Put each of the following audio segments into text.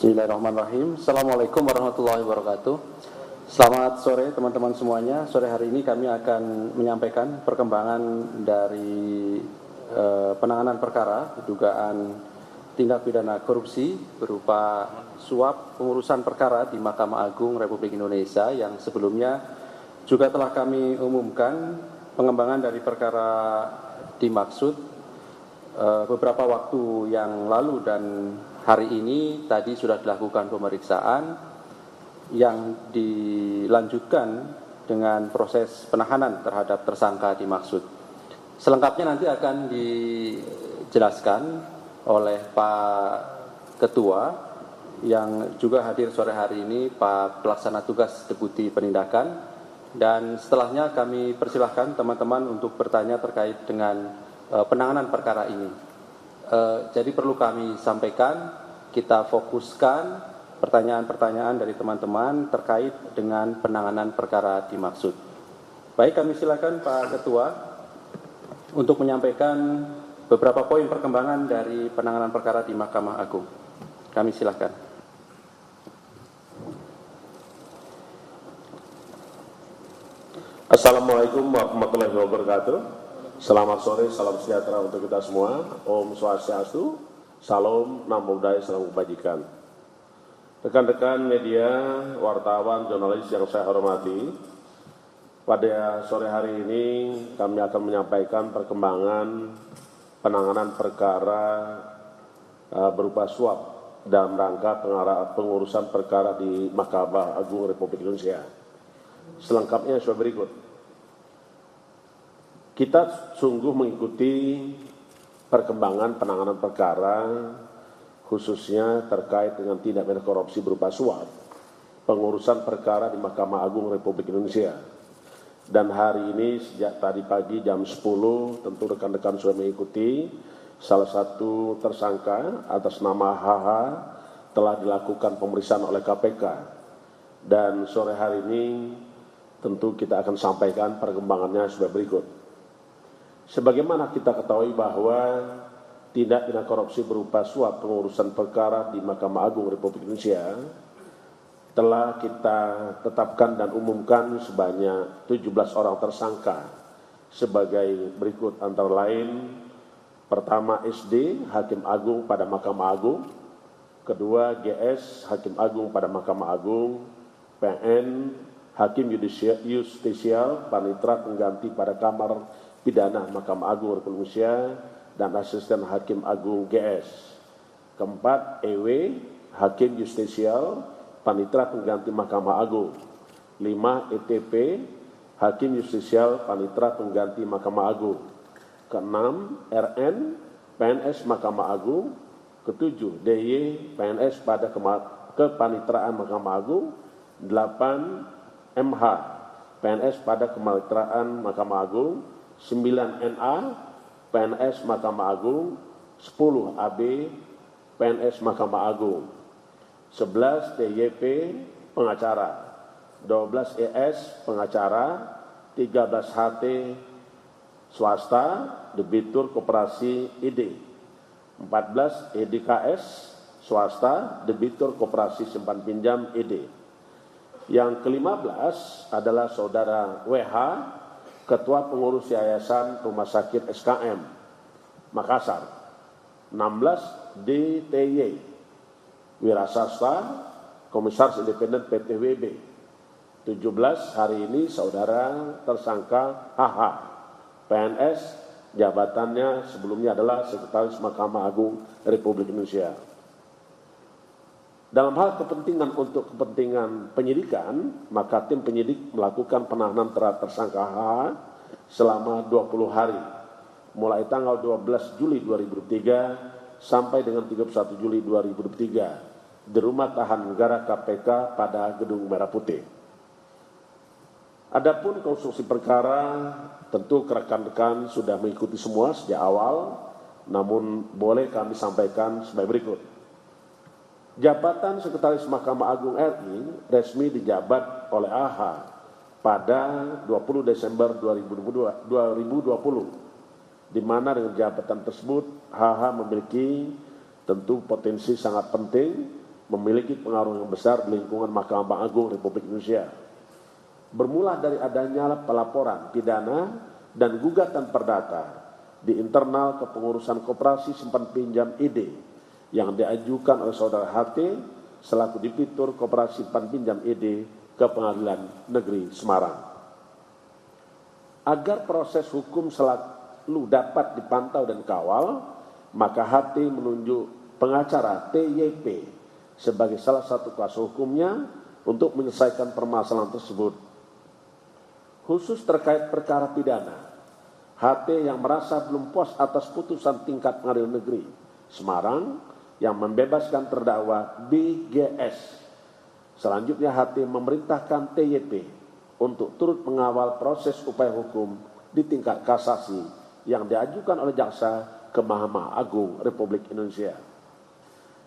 Bismillahirrahmanirrahim. Assalamualaikum warahmatullahi wabarakatuh. Selamat sore teman-teman semuanya. Sore hari ini kami akan menyampaikan perkembangan dari penanganan perkara dugaan tindak pidana korupsi berupa suap pengurusan perkara di Mahkamah Agung Republik Indonesia yang sebelumnya juga telah kami umumkan pengembangan dari perkara dimaksud beberapa waktu yang lalu, dan hari ini tadi sudah dilakukan pemeriksaan yang dilanjutkan dengan proses penahanan terhadap tersangka dimaksud. Selengkapnya nanti akan dijelaskan oleh Pak Ketua yang juga hadir sore hari ini, Pak Pelaksana Tugas Deputi Penindakan, dan setelahnya kami persilahkan teman-teman untuk bertanya terkait dengan penanganan perkara ini. Jadi perlu kami sampaikan, kita fokuskan pertanyaan-pertanyaan dari teman-teman terkait dengan penanganan perkara dimaksud. Baik, kami silakan Pak Ketua untuk menyampaikan beberapa poin perkembangan dari penanganan perkara di Mahkamah Agung. Kami silakan. Assalamualaikum warahmatullahi wabarakatuh. Selamat sore, salam sejahtera untuk kita semua. Om Swastiastu, Salam, Namo Buddhaya, Salam Kebajikan. Rekan-rekan media, wartawan, jurnalis yang saya hormati, pada sore hari ini kami akan menyampaikan perkembangan penanganan perkara berupa suap dalam rangka pengurusan perkara di Mahkamah Agung Republik Indonesia. Selengkapnya sebagai berikut. Kita sungguh mengikuti perkembangan penanganan perkara khususnya terkait dengan tindak pidana korupsi berupa suap pengurusan perkara di Mahkamah Agung Republik Indonesia. Dan hari ini sejak tadi pagi jam 10 tentu rekan-rekan sudah mengikuti salah satu tersangka atas nama HH telah dilakukan pemeriksaan oleh KPK. Dan sore hari ini tentu kita akan sampaikan perkembangannya sebagai berikut. Sebagaimana kita ketahui bahwa tindak pidana korupsi berupa suap pengurusan perkara di Mahkamah Agung Republik Indonesia telah kita tetapkan dan umumkan sebanyak 17 orang tersangka sebagai berikut, antara lain pertama SD, Hakim Agung pada Mahkamah Agung; kedua GS, Hakim Agung pada Mahkamah Agung; PN, Hakim Yudisial Panitra Pengganti pada Kamar Pidana Mahkamah Agung Republik Indonesia, dan Asisten Hakim Agung GS. Keempat, EW, Hakim Justisial Panitra Pengganti Mahkamah Agung. 5, ETP, Hakim Justisial Panitra Pengganti Mahkamah Agung. Keenam, RN, PNS Mahkamah Agung. Ketujuh, DY, PNS pada Kepanitraan Mahkamah Agung. 8, MH, PNS pada Kepanitraan Mahkamah Agung. 9, NA, PNS Mahkamah Agung. 10, AB, PNS Mahkamah Agung. 11, TYP, pengacara. 12, ES, pengacara. 13, HT, swasta, debitur koperasi ID. 14, EDKS, swasta, debitur koperasi simpan pinjam ID. Yang ke-15 adalah saudara WH, Ketua Pengurus Yayasan Rumah Sakit SKM Makassar. 16, DTY, wiraswasta, Komisaris Independen PT WB. 17, hari ini saudara tersangka HH, PNS, jabatannya sebelumnya adalah Sekretaris Mahkamah Agung Republik Indonesia. Dalam hal kepentingan penyidikan, maka tim penyidik melakukan penahanan terhadap tersangka HH selama 20 hari, mulai tanggal 12 Juli 2023 sampai dengan 31 Juli 2023 di Rumah Tahanan Negara KPK pada Gedung Merah Putih. Adapun konstruksi perkara, tentu rekan-rekan sudah mengikuti semua sejak awal, namun boleh kami sampaikan sebagai berikut. Jabatan Sekretaris Mahkamah Agung RI resmi dijabat oleh AH pada 20 Desember 2020, di mana dengan jabatan tersebut HH memiliki tentu potensi sangat penting memiliki pengaruh yang besar di lingkungan Mahkamah Agung Republik Indonesia. Bermula dari adanya pelaporan pidana dan gugatan perdata di internal kepengurusan koperasi simpan pinjam ID yang diajukan oleh saudara HT selaku Debitur Koperasi Simpan Pinjam ID ke Pengadilan Negeri Semarang. Agar proses hukum selalu dapat dipantau dan kawal, maka HT menunjuk pengacara TYP sebagai salah satu kuasa hukumnya untuk menyelesaikan permasalahan tersebut. Khusus terkait perkara pidana, HT yang merasa belum puas atas putusan tingkat Pengadilan Negeri Semarang yang membebaskan terdakwa BGS. Selanjutnya HT memerintahkan TYP untuk turut mengawal proses upaya hukum di tingkat kasasi yang diajukan oleh jaksa ke Mahkamah Agung Republik Indonesia.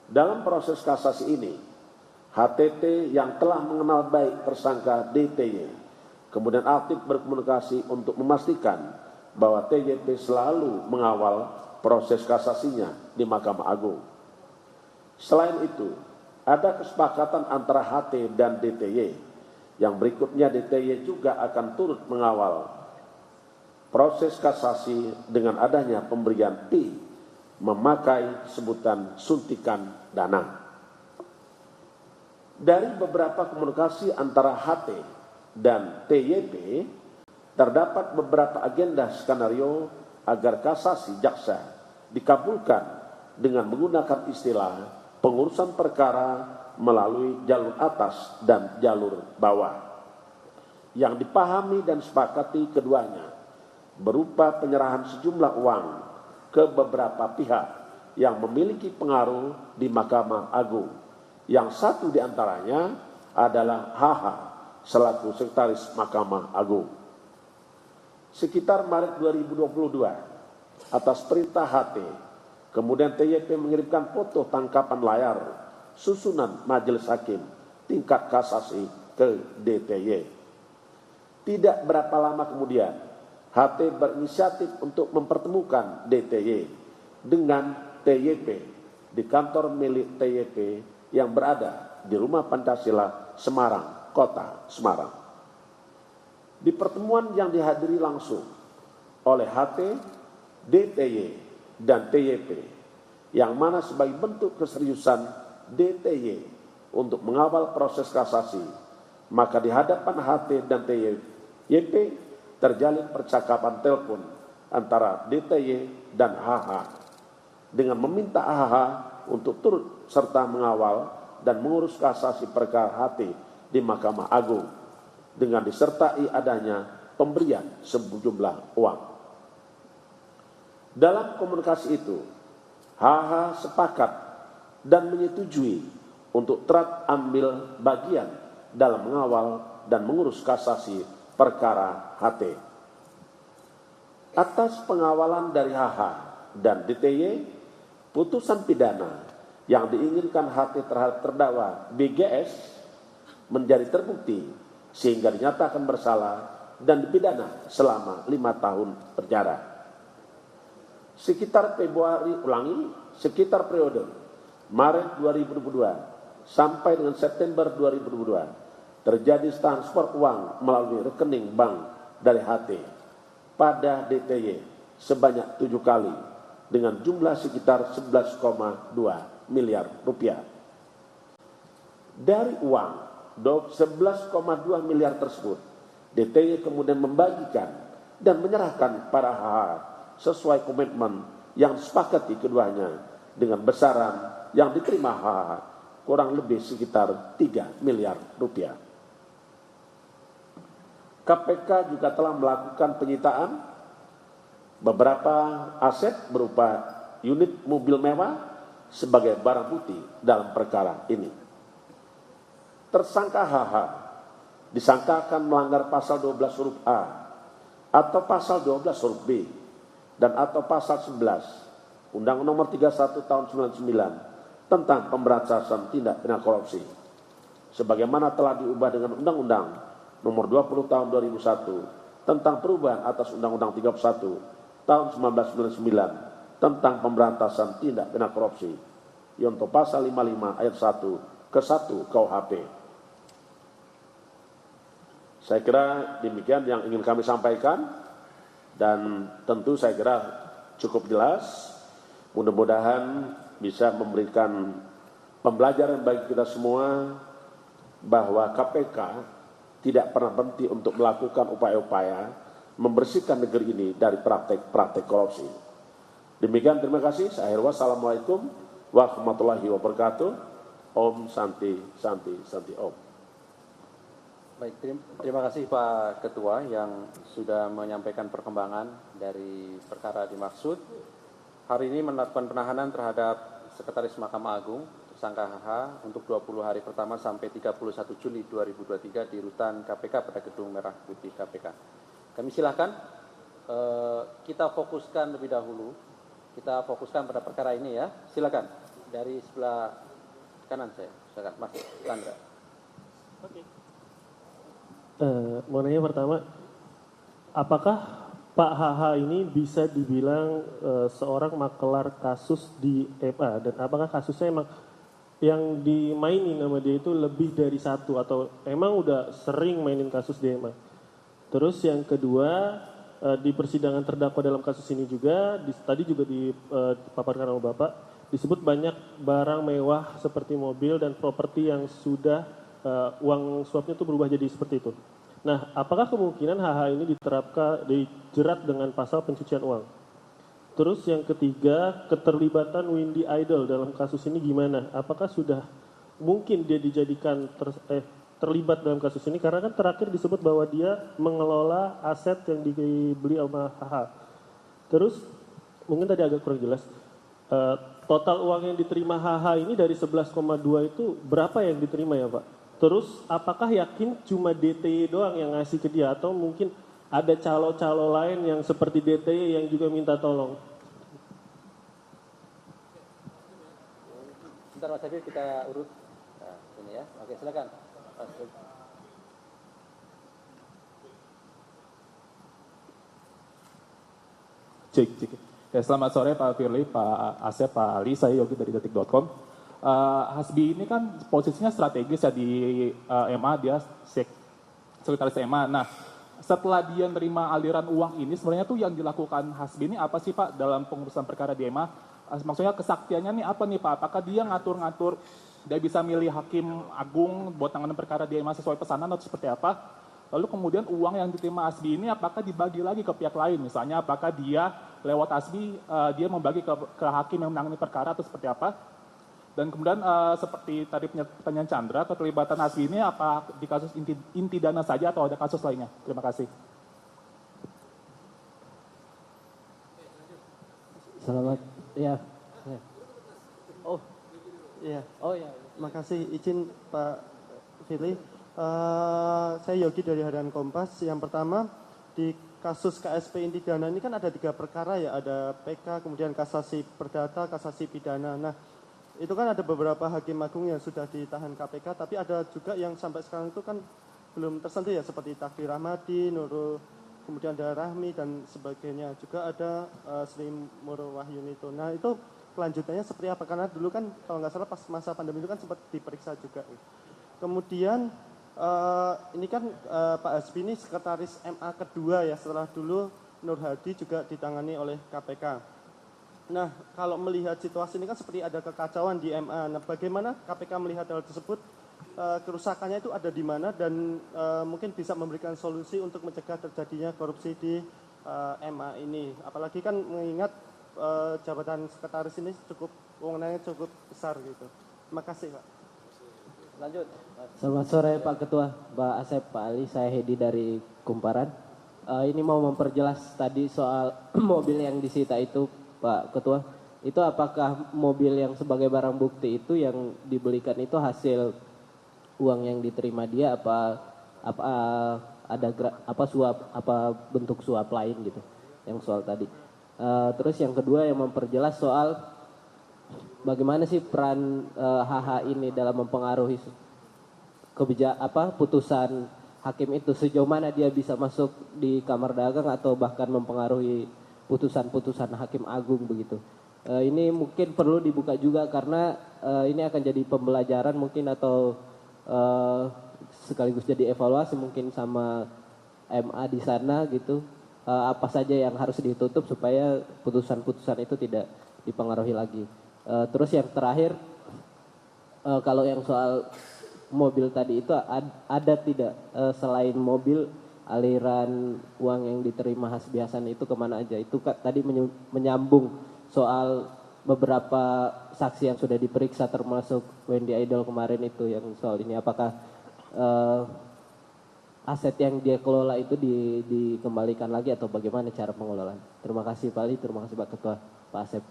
Dalam proses kasasi ini, HTT yang telah mengenal baik tersangka DTY, kemudian aktif berkomunikasi untuk memastikan bahwa TYP selalu mengawal proses kasasinya di Mahkamah Agung. Selain itu, ada kesepakatan antara HT dan DTY yang berikutnya DTY juga akan turut mengawal proses kasasi dengan adanya pemberian fee memakai sebutan suntikan dana. Dari beberapa komunikasi antara HT dan TYP, terdapat beberapa agenda skenario agar kasasi jaksa dikabulkan dengan menggunakan istilah pengurusan perkara melalui jalur atas dan jalur bawah. Yang dipahami dan sepakati keduanya berupa penyerahan sejumlah uang ke beberapa pihak yang memiliki pengaruh di Mahkamah Agung. Yang satu di antaranya adalah HH selaku Sekretaris Mahkamah Agung. Sekitar Maret 2022, atas perintah HT, kemudian TYP mengirimkan foto tangkapan layar susunan majelis hakim tingkat kasasi ke DTY. Tidak berapa lama kemudian, HT berinisiatif untuk mempertemukan DTY dengan TYP di kantor milik TYP yang berada di Rumah Pancasila, Semarang, Kota Semarang. Di pertemuan yang dihadiri langsung oleh HT, DTY, dan TYP, yang mana sebagai bentuk keseriusan DTY untuk mengawal proses kasasi, maka di hadapan HT dan TYP terjalin percakapan telepon antara DTY dan HH dengan meminta HH untuk turut serta mengawal dan mengurus kasasi perkara HT di Mahkamah Agung dengan disertai adanya pemberian sejumlah uang. Dalam komunikasi itu, HH sepakat dan menyetujui untuk turut ambil bagian dalam mengawal dan mengurus kasasi perkara HT. Atas pengawalan dari HH dan DTY, putusan pidana yang diinginkan HT terhadap terdakwa BGS menjadi terbukti sehingga dinyatakan bersalah dan dipidana selama 5 tahun penjara. Sekitar periode Maret 2022 sampai dengan September 2022 terjadi transfer uang melalui rekening bank dari HT pada DTY sebanyak 7 kali dengan jumlah sekitar 11,2 miliar rupiah. Dari uang 11,2 miliar tersebut, DTY kemudian membagikan dan menyerahkan pada HH sesuai komitmen yang disepakati keduanya dengan besaran yang diterima HH kurang lebih sekitar 3 miliar rupiah. KPK juga telah melakukan penyitaan beberapa aset berupa unit mobil mewah sebagai barang bukti dalam perkara ini. Tersangka HH disangkakan melanggar pasal 12 huruf A atau pasal 12 huruf B dan atau pasal 11 Undang-Undang Nomor 31 Tahun 99 tentang pemberantasan tindak pidana korupsi, sebagaimana telah diubah dengan Undang-Undang Nomor 20 Tahun 2001 tentang perubahan atas Undang-Undang 31 Tahun 1999 tentang pemberantasan tindak pidana korupsi. yaitu pasal 55 ayat 1 ke 1 KUHP. Saya kira demikian yang ingin kami sampaikan, dan tentu saya kira cukup jelas. Mudah-mudahan bisa memberikan pembelajaran bagi kita semua bahwa KPK tidak pernah berhenti untuk melakukan upaya-upaya membersihkan negeri ini dari praktek-praktek korupsi. Demikian, terima kasih. Saya akhiri. Wassalamualaikum warahmatullahi wabarakatuh. Om Santi Santi Santi Om. Baik, terima kasih Pak Ketua yang sudah menyampaikan perkembangan dari perkara dimaksud. Hari ini melakukan penahanan terhadap Sekretaris Mahkamah Agung, tersangka HH, untuk 20 hari pertama sampai 31 Juli 2023 di rutan KPK pada Gedung Merah Putih KPK. Kami silakan kita fokuskan lebih dahulu. Kita fokuskan pada perkara ini ya. Silakan dari sebelah kanan saya. Silakan Mas Chandra. Oke. Mau nanya pertama, apakah Pak HH ini bisa dibilang seorang makelar kasus di MA, dan apakah kasusnya emang yang dimainin sama dia itu lebih dari satu atau emang udah sering mainin kasus di MA? Terus yang kedua, di persidangan terdakwa dalam kasus ini juga, tadi juga dipaparkan sama Bapak, disebut banyak barang mewah seperti mobil dan properti yang sudah uang suapnya itu berubah jadi seperti itu. Nah, apakah kemungkinan HH ini dijerat dengan pasal pencucian uang? Terus yang ketiga, keterlibatan Windy Idol dalam kasus ini gimana? Apakah sudah mungkin dia dijadikan terlibat dalam kasus ini? Karena kan terakhir disebut bahwa dia mengelola aset yang dibeli sama HH. Terus, mungkin tadi agak kurang jelas, total uang yang diterima HH ini dari 11,2 itu berapa yang diterima ya Pak? Terus apakah yakin cuma DTY doang yang ngasih ke dia atau mungkin ada calo-calo lain yang seperti DTY yang juga minta tolong? Sebentar Mas Habib, kita urut. Nah, ini ya. Oke, silakan. Mas. Cek. Ya, selamat sore Pak Firly, Pak Asep, Pak Ali, saya Yogi dari detik.com. Hasbi ini kan posisinya strategis ya di MA, dia sekretaris MA. Nah, setelah dia menerima aliran uang ini, sebenarnya tuh yang dilakukan Hasbi ini apa sih Pak dalam pengurusan perkara di MA? Maksudnya kesaktiannya nih apa nih Pak? Apakah dia ngatur-ngatur, dia bisa milih hakim agung buat tanganan perkara di MA sesuai pesanan atau seperti apa? Lalu kemudian uang yang diterima Hasbi ini apakah dibagi lagi ke pihak lain? Misalnya apakah dia lewat Hasbi, dia membagi ke hakim yang menangani perkara atau seperti apa? Dan kemudian seperti tadi pertanyaan Chandra, keterlibatan Hasbi ini apa di kasus inti dana saja atau ada kasus lainnya? Terima kasih. Selamat, ya. Oh, iya. Oh ya. Makasih izin Pak Firly. Saya Yogi dari Harian Kompas. Yang pertama, di kasus KSP inti dana ini kan ada 3 perkara ya, ada PK, kemudian kasasi perdata, kasasi pidana. Nah, itu kan ada beberapa hakim agung yang sudah ditahan KPK, tapi ada juga yang sampai sekarang itu kan belum tersentuh ya, seperti Takdir Rahmadi, Nurul, kemudian ada Rahmi dan sebagainya. Juga ada Sri Murwahyunito. Nah, itu kelanjutannya seperti apa? Karena dulu kan kalau nggak salah pas masa pandemi itu kan sempat diperiksa juga. Kemudian ini kan Pak Hasbi ini sekretaris MA kedua ya, setelah dulu Nur Hadi juga ditangani oleh KPK. Nah, kalau melihat situasi ini kan seperti ada kekacauan di MA. Nah, bagaimana KPK melihat hal tersebut? Kerusakannya itu ada di mana dan mungkin bisa memberikan solusi untuk mencegah terjadinya korupsi di MA ini. Apalagi kan mengingat jabatan sekretaris ini wewenangnya cukup besar gitu. Terima kasih, Pak. Lanjut. Selamat sore Pak Ketua, Pak Asep, Pak Ali, saya Hedi dari Kumparan. Ini mau memperjelas tadi soal mobil yang disita itu, Pak Ketua. Itu apakah mobil yang sebagai barang bukti itu yang dibelikan itu hasil uang yang diterima dia apa bentuk suap lain gitu, yang soal tadi. Terus yang kedua yang memperjelas soal bagaimana sih peran HH ini dalam mempengaruhi putusan hakim itu, sejauh mana dia bisa masuk di kamar dagang atau bahkan mempengaruhi putusan-putusan hakim agung begitu. Ini mungkin perlu dibuka juga karena ini akan jadi pembelajaran mungkin atau sekaligus jadi evaluasi mungkin sama MA di sana gitu. Apa saja yang harus ditutup supaya putusan-putusan itu tidak dipengaruhi lagi. Terus yang terakhir, kalau yang soal mobil tadi itu ada tidak selain mobil aliran uang yang diterima Hasbi Hasan itu kemana aja? Itu tadi menyambung soal beberapa saksi yang sudah diperiksa termasuk Wendy Idol kemarin itu yang soal ini. Apakah aset yang dia kelola itu dikembalikan lagi atau bagaimana cara pengelolaan? Terima kasih Pak Ali, terima kasih Pak Ketua, Pak Asep.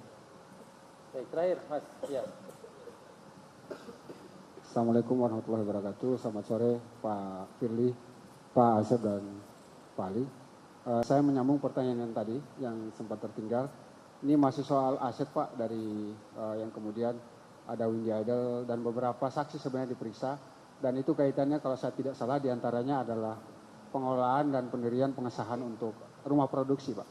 Baik, terakhir Mas. Ya. Assalamualaikum warahmatullahi wabarakatuh. Selamat sore Pak Firly, Pak Asep dan Pak Ali. Saya menyambung pertanyaan yang tadi yang sempat tertinggal. Ini masih soal aset Pak dari yang kemudian ada Windy Idol dan beberapa saksi sebenarnya diperiksa. Dan itu kaitannya kalau saya tidak salah diantaranya adalah pengelolaan dan pendirian pengesahan untuk rumah produksi Pak.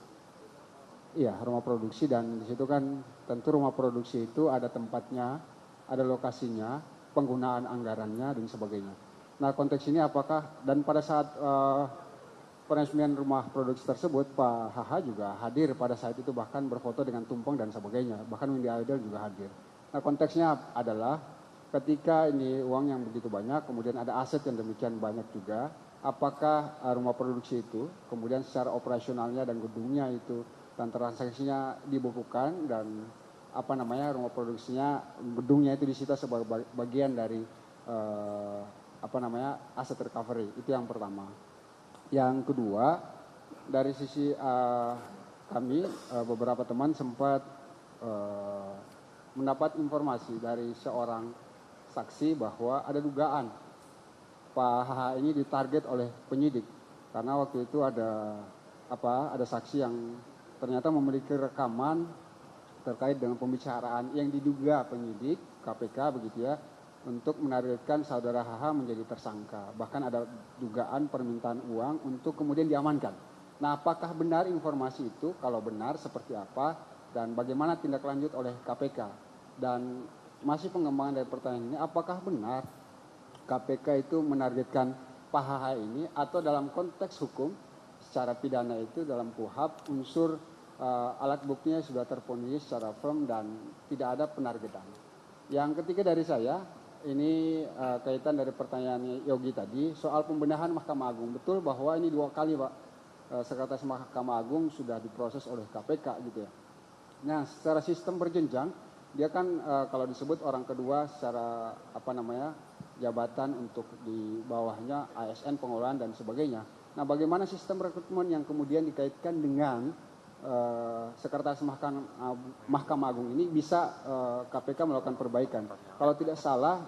Iya, rumah produksi, dan di situ kan tentu rumah produksi itu ada tempatnya, ada lokasinya, penggunaan anggarannya dan sebagainya. Nah konteks ini apakah, dan pada saat peresmian rumah produksi tersebut Pak HH juga hadir pada saat itu, bahkan berfoto dengan tumpeng dan sebagainya, bahkan Windy Idol juga hadir. Nah konteksnya adalah ketika ini uang yang begitu banyak, kemudian ada aset yang demikian banyak juga, apakah rumah produksi itu kemudian secara operasionalnya dan gedungnya itu dan transaksinya dibukukan dan rumah produksinya, gedungnya itu disita sebagai bagian dari aset recovery. Itu yang pertama. Yang kedua, dari sisi kami beberapa teman sempat mendapat informasi dari seorang saksi bahwa ada dugaan Pak HH ini ditarget oleh penyidik karena waktu itu ada saksi yang ternyata memiliki rekaman terkait dengan pembicaraan yang diduga penyidik KPK begitu ya, untuk menargetkan saudara HH menjadi tersangka. Bahkan ada dugaan permintaan uang untuk kemudian diamankan. Nah, apakah benar informasi itu? Kalau benar seperti apa dan bagaimana tindak lanjut oleh KPK? Dan masih pengembangan dari pertanyaan ini, apakah benar KPK itu menargetkan Pak HH ini atau dalam konteks hukum secara pidana itu dalam KUHP unsur alat buktinya sudah terpenuhi secara firm dan tidak ada penargetan. Yang ketiga dari saya, ini kaitan dari pertanyaan Yogi tadi soal pembenahan Mahkamah Agung. Betul bahwa ini 2 kali Pak Sekretaris Mahkamah Agung sudah diproses oleh KPK gitu ya. Nah secara sistem berjenjang dia kan kalau disebut orang kedua secara jabatan untuk di bawahnya ASN pengelolaan dan sebagainya. Nah bagaimana sistem rekrutmen yang kemudian dikaitkan dengan Sekretaris Mahkamah Agung ini bisa KPK melakukan perbaikan. Kalau tidak salah,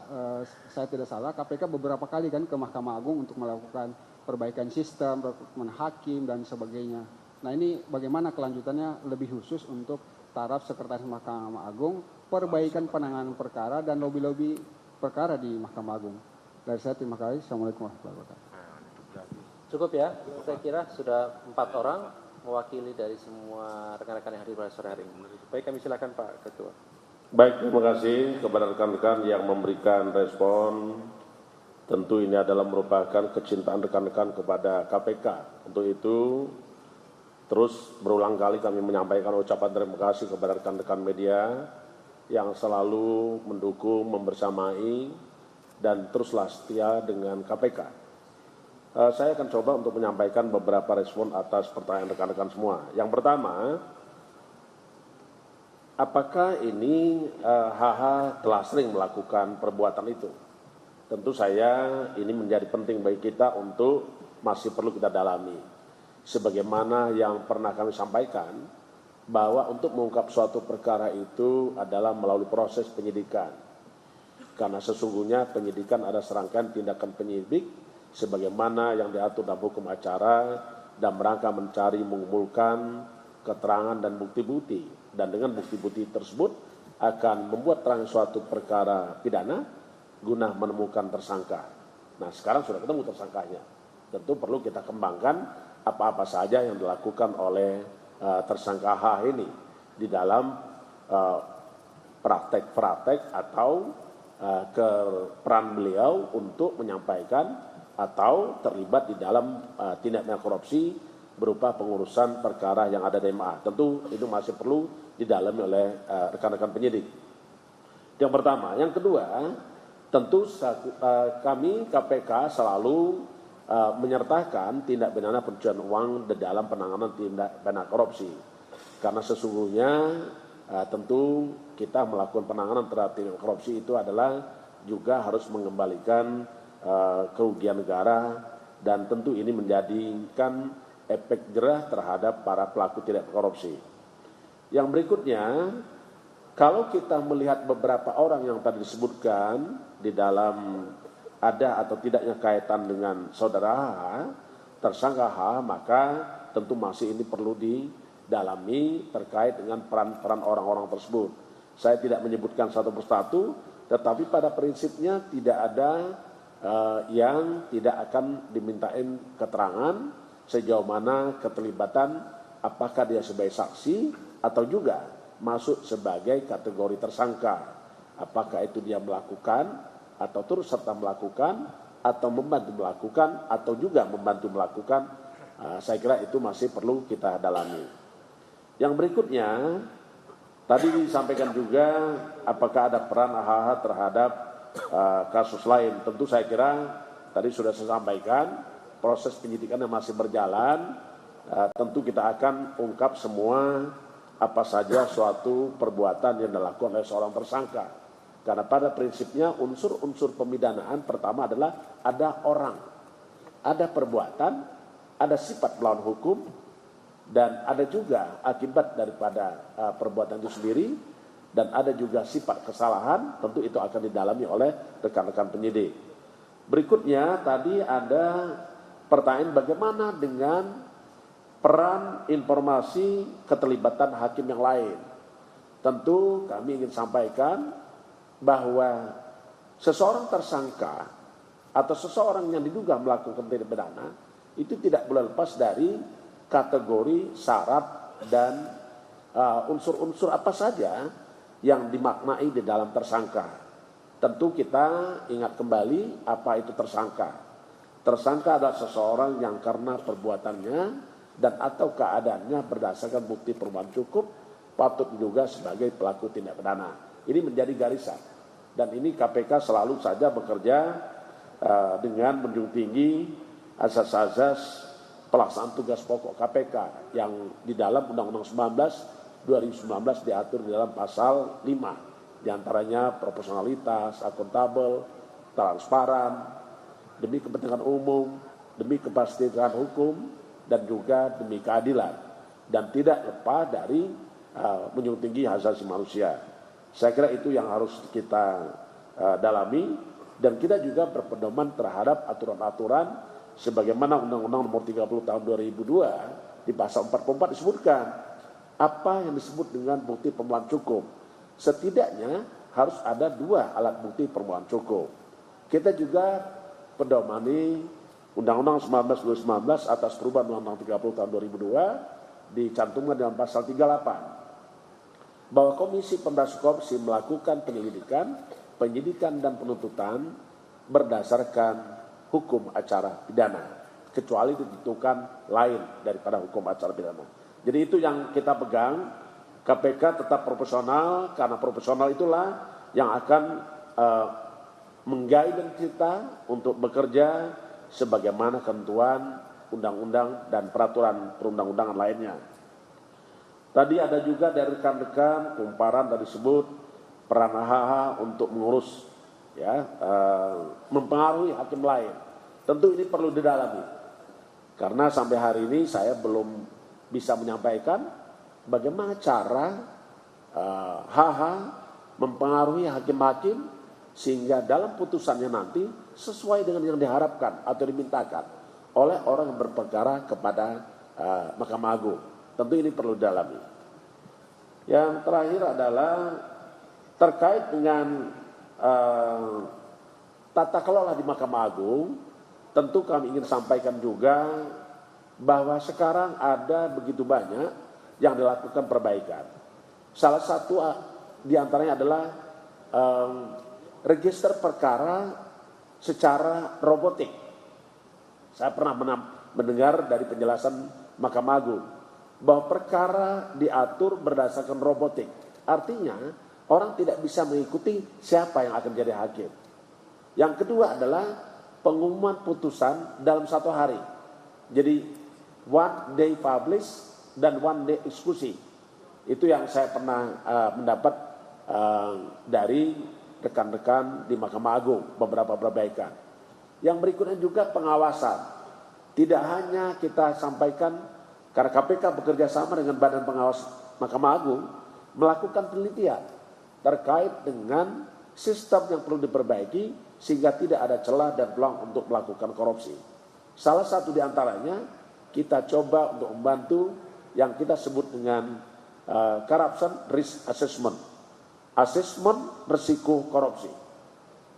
saya tidak salah, KPK beberapa kali kan ke Mahkamah Agung untuk melakukan perbaikan sistem, rekrutmen hakim dan sebagainya. Nah ini bagaimana kelanjutannya lebih khusus untuk taraf Sekretaris Mahkamah Agung, perbaikan penanganan perkara dan lobi-lobi perkara di Mahkamah Agung. Dari saya terima kasih. Assalamualaikum warahmatullahi wabarakatuh. Cukup ya, saya kira sudah 4 orang mewakili dari semua rekan-rekan yang hadir pada sore hari ini. Baik, kami silakan Pak Ketua. Baik, terima kasih kepada rekan-rekan yang memberikan respon. Tentu ini adalah merupakan kecintaan rekan-rekan kepada KPK. Untuk itu, terus berulang kali kami menyampaikan ucapan terima kasih kepada rekan-rekan media yang selalu mendukung, membersamai, dan teruslah setia dengan KPK. Saya akan coba untuk menyampaikan beberapa respon atas pertanyaan rekan-rekan semua. Yang pertama, apakah ini HH telah sering melakukan perbuatan itu? Tentu saya ini menjadi penting bagi kita untuk masih perlu kita dalami. Sebagaimana yang pernah kami sampaikan, bahwa untuk mengungkap suatu perkara itu adalah melalui proses penyidikan. Karena sesungguhnya penyidikan ada serangkaian tindakan penyidik sebagaimana yang diatur dalam hukum acara dan merangka mencari mengumpulkan keterangan dan bukti-bukti, dan dengan bukti-bukti tersebut akan membuat terang suatu perkara pidana guna menemukan tersangka. Nah sekarang sudah ketemu tersangkanya, tentu perlu kita kembangkan apa-apa saja yang dilakukan oleh tersangka H ini di dalam praktek-praktek atau ke peran beliau untuk menyampaikan atau terlibat di dalam tindak pidana korupsi berupa pengurusan perkara yang ada di MA. Tentu itu masih perlu didalami oleh rekan-rekan penyidik. Yang pertama. Yang kedua, tentu kami KPK selalu menyertakan tindak pidana pencucian uang di dalam penanganan tindak pidana korupsi. Karena sesungguhnya tentu kita melakukan penanganan terhadap tindak korupsi itu adalah juga harus mengembalikan kerugian negara, dan tentu ini menjadikan efek jerah terhadap para pelaku tindak korupsi. Yang berikutnya, kalau kita melihat beberapa orang yang tadi disebutkan di dalam ada atau tidaknya kaitan dengan saudara H, tersangka H, maka tentu masih ini perlu didalami terkait dengan peran-peran orang-orang tersebut. Saya tidak menyebutkan satu persatu, tetapi pada prinsipnya tidak ada yang tidak akan dimintain keterangan sejauh mana keterlibatan, apakah dia sebagai saksi atau juga masuk sebagai kategori tersangka. Apakah itu dia melakukan atau turut serta melakukan atau membantu melakukan atau juga membantu melakukan. Saya kira itu masih perlu kita dalami. Yang berikutnya, tadi disampaikan juga apakah ada peran AHH terhadap kasus lain. Tentu saya kira tadi sudah saya sampaikan, proses penyidikan yang masih berjalan, tentu kita akan ungkap semua apa saja suatu perbuatan yang dilakukan oleh seorang tersangka. Karena pada prinsipnya unsur-unsur pemidanaan pertama adalah ada orang, ada perbuatan, ada sifat melawan hukum, dan ada juga akibat daripada perbuatan itu sendiri, dan ada juga sifat kesalahan. Tentu itu akan didalami oleh rekan-rekan penyidik. Berikutnya tadi ada pertanyaan bagaimana dengan peran informasi keterlibatan hakim yang lain. Tentu kami ingin sampaikan bahwa seseorang tersangka atau seseorang yang diduga melakukan tindak pidana itu tidak boleh lepas dari kategori, syarat, dan unsur-unsur apa saja yang dimaknai di dalam tersangka. Tentu kita ingat kembali apa itu tersangka. Tersangka adalah seseorang yang karena perbuatannya dan atau keadaannya berdasarkan bukti permulaan cukup patut diduga sebagai pelaku tindak pidana. Ini menjadi garisan, dan ini KPK selalu saja bekerja dengan menjunjung tinggi asas-asas pelaksanaan tugas pokok KPK yang di dalam Undang-Undang 2019 diatur di dalam pasal 5, diantaranya proporsionalitas, akuntabel, transparan, demi kepentingan umum, demi kepastian hukum, dan juga demi keadilan, dan tidak lepas dari menjunjung tinggi hak asasi manusia. Saya kira itu yang harus kita dalami, dan kita juga berpedoman terhadap aturan-aturan sebagaimana Undang-Undang Nomor 30 Tahun 2002 di pasal 44 disebutkan apa yang disebut dengan bukti permulaan cukup. Setidaknya harus ada 2 alat bukti permulaan cukup. Kita juga pedomani Undang-Undang 19 atas perubahan Undang-Undang 30 Tahun 2002 dicantumkan dalam pasal 38 bahwa Komisi Pemberantasan Korupsi melakukan penyidikan dan penuntutan berdasarkan hukum acara pidana, kecuali ditentukan lain daripada hukum acara pidana. Jadi itu yang kita pegang. KPK tetap profesional, karena profesional itulah yang akan mengguide kita untuk bekerja sebagaimana ketentuan undang-undang dan peraturan perundang-undangan lainnya. Tadi ada juga dari rekan-rekan kumparan tadi sebut peran AHH untuk mengurus, mempengaruhi hakim lain. Tentu ini perlu didalami, karena sampai hari ini saya belum bisa menyampaikan bagaimana cara HH mempengaruhi hakim-hakim sehingga dalam putusannya nanti sesuai dengan yang diharapkan atau dimintakan oleh orang yang berperkara kepada Mahkamah Agung. Tentu ini perlu didalami. Yang terakhir adalah terkait dengan tata kelola di Mahkamah Agung. Tentu kami ingin sampaikan juga bahwa sekarang ada begitu banyak yang dilakukan perbaikan. Salah satu di antaranya adalah register perkara secara robotik. Saya pernah mendengar dari penjelasan Mahkamah Agung bahwa perkara diatur berdasarkan robotik. Artinya orang tidak bisa mengikuti siapa yang akan jadi hakim. Yang kedua adalah pengumuman putusan dalam 1 hari. Jadi one day publish dan one day eksekusi. Itu yang saya pernah mendapat dari rekan-rekan di Mahkamah Agung, beberapa perbaikan. Yang berikutnya juga pengawasan. Tidak hanya kita sampaikan, karena KPK bekerja sama dengan Badan Pengawas Mahkamah Agung, melakukan penelitian terkait dengan sistem yang perlu diperbaiki, sehingga tidak ada celah dan peluang untuk melakukan korupsi. Salah satu di antaranya, kita coba untuk membantu yang kita sebut dengan corruption risk assessment, asesmen risiko korupsi.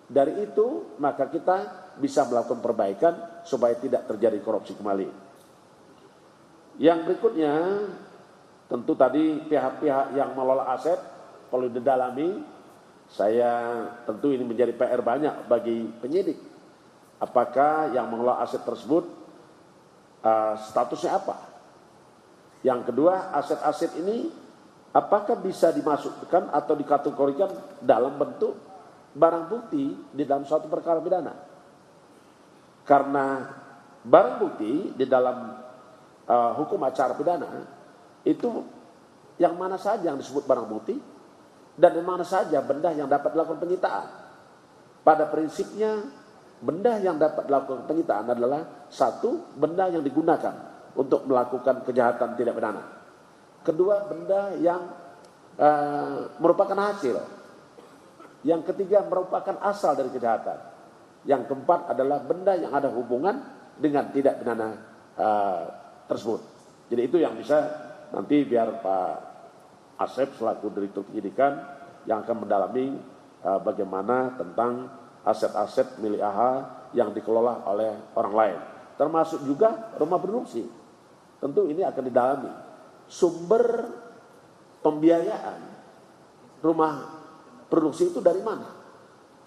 Dari itu maka kita bisa melakukan perbaikan supaya tidak terjadi korupsi kembali. Yang berikutnya tentu tadi pihak-pihak yang mengelola aset perlu didalami. Saya tentu ini menjadi PR banyak bagi penyidik. Apakah yang mengelola aset tersebut statusnya apa? Yang kedua, aset-aset ini apakah bisa dimasukkan atau dikategorikan dalam bentuk barang bukti di dalam suatu perkara pidana? Karena barang bukti di dalam hukum acara pidana itu yang mana saja yang disebut barang bukti dan yang mana saja benda yang dapat dilakukan penyitaan. Pada prinsipnya benda yang dapat dilakukan penyitaan adalah satu, benda yang digunakan untuk melakukan kejahatan tidak pidana. Kedua, benda yang merupakan hasil. Yang ketiga, merupakan asal dari kejahatan. Yang keempat adalah benda yang ada hubungan dengan tidak pidana tersebut. Jadi itu yang bisa nanti biar Pak Asep selaku Direktur Penyidikan yang akan mendalami bagaimana tentang aset-aset milik AH yang dikelola oleh orang lain. Termasuk juga rumah produksi. Tentu ini akan didalami. Sumber pembiayaan rumah produksi itu dari mana?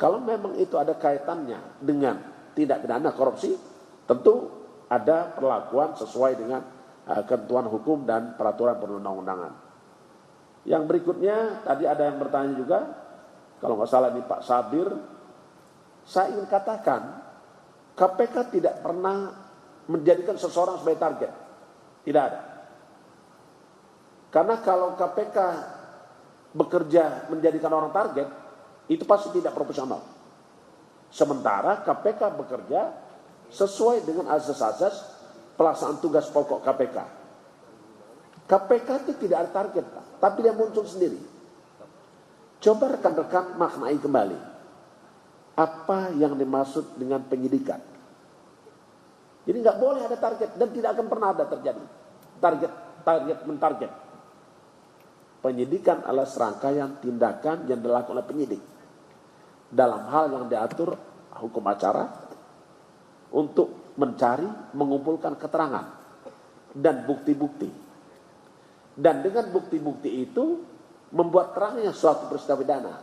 Kalau memang itu ada kaitannya dengan tidak pidana korupsi, tentu ada perlakuan sesuai dengan ketentuan hukum dan peraturan perundang-undangan. Yang berikutnya, tadi ada yang bertanya juga, kalau nggak salah ini Pak Sabir, saya ingin katakan, KPK tidak pernah menjadikan seseorang sebagai target. Tidak ada. Karena kalau KPK bekerja menjadikan orang target, itu pasti tidak proporsional. Sementara KPK bekerja sesuai dengan azas-azas pelaksanaan tugas pokok KPK. KPK itu tidak ada target, Pak, tapi dia muncul sendiri. Coba rekan-rekan maknai kembali. Apa yang dimaksud dengan penyidikan? Jadi nggak boleh ada target dan tidak akan pernah ada terjadi target. Penyidikan adalah serangkaian tindakan yang dilakukan oleh penyidik dalam hal yang diatur hukum acara untuk mencari, mengumpulkan keterangan dan bukti-bukti. Dan dengan bukti-bukti itu membuat terangnya suatu peristiwa pidana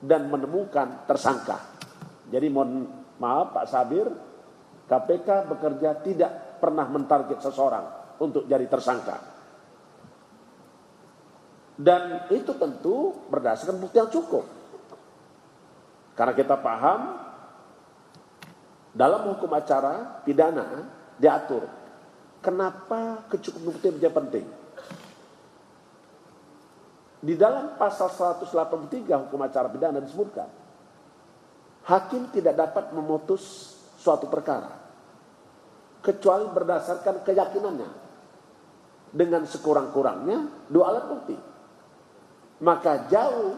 dan menemukan tersangka. Jadi mohon maaf Pak Sabir, KPK bekerja tidak pernah mentarget seseorang untuk jadi tersangka. Dan itu tentu berdasarkan bukti yang cukup. Karena kita paham dalam hukum acara pidana diatur kenapa kecukupan bukti menjadi penting. Di dalam pasal 183 hukum acara pidana disebutkan hakim tidak dapat memutus suatu perkara kecuali berdasarkan keyakinannya dengan sekurang-kurangnya 2 alat bukti. Maka jauh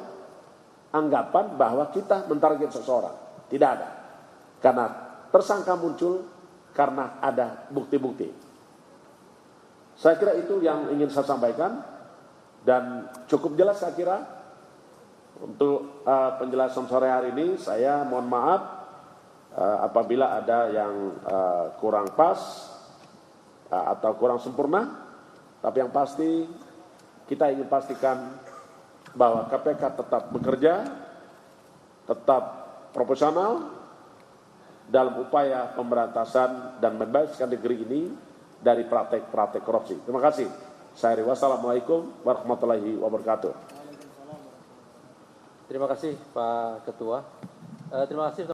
anggapan bahwa kita mentarget seseorang. Tidak ada. Karena tersangka muncul karena ada bukti-bukti. Saya kira itu yang ingin saya sampaikan. Dan cukup jelas saya kira. Untuk penjelasan sore hari ini saya mohon maaf apabila ada yang kurang pas atau kurang sempurna, tapi yang pasti kita ingin pastikan bahwa KPK tetap bekerja, tetap profesional dalam upaya pemberantasan dan membebaskan negeri ini dari praktek-praktek korupsi. Terima kasih. Saya Ri, wassalamualaikum warahmatullahi wabarakatuh. Terima kasih Pak Ketua. Terima kasih.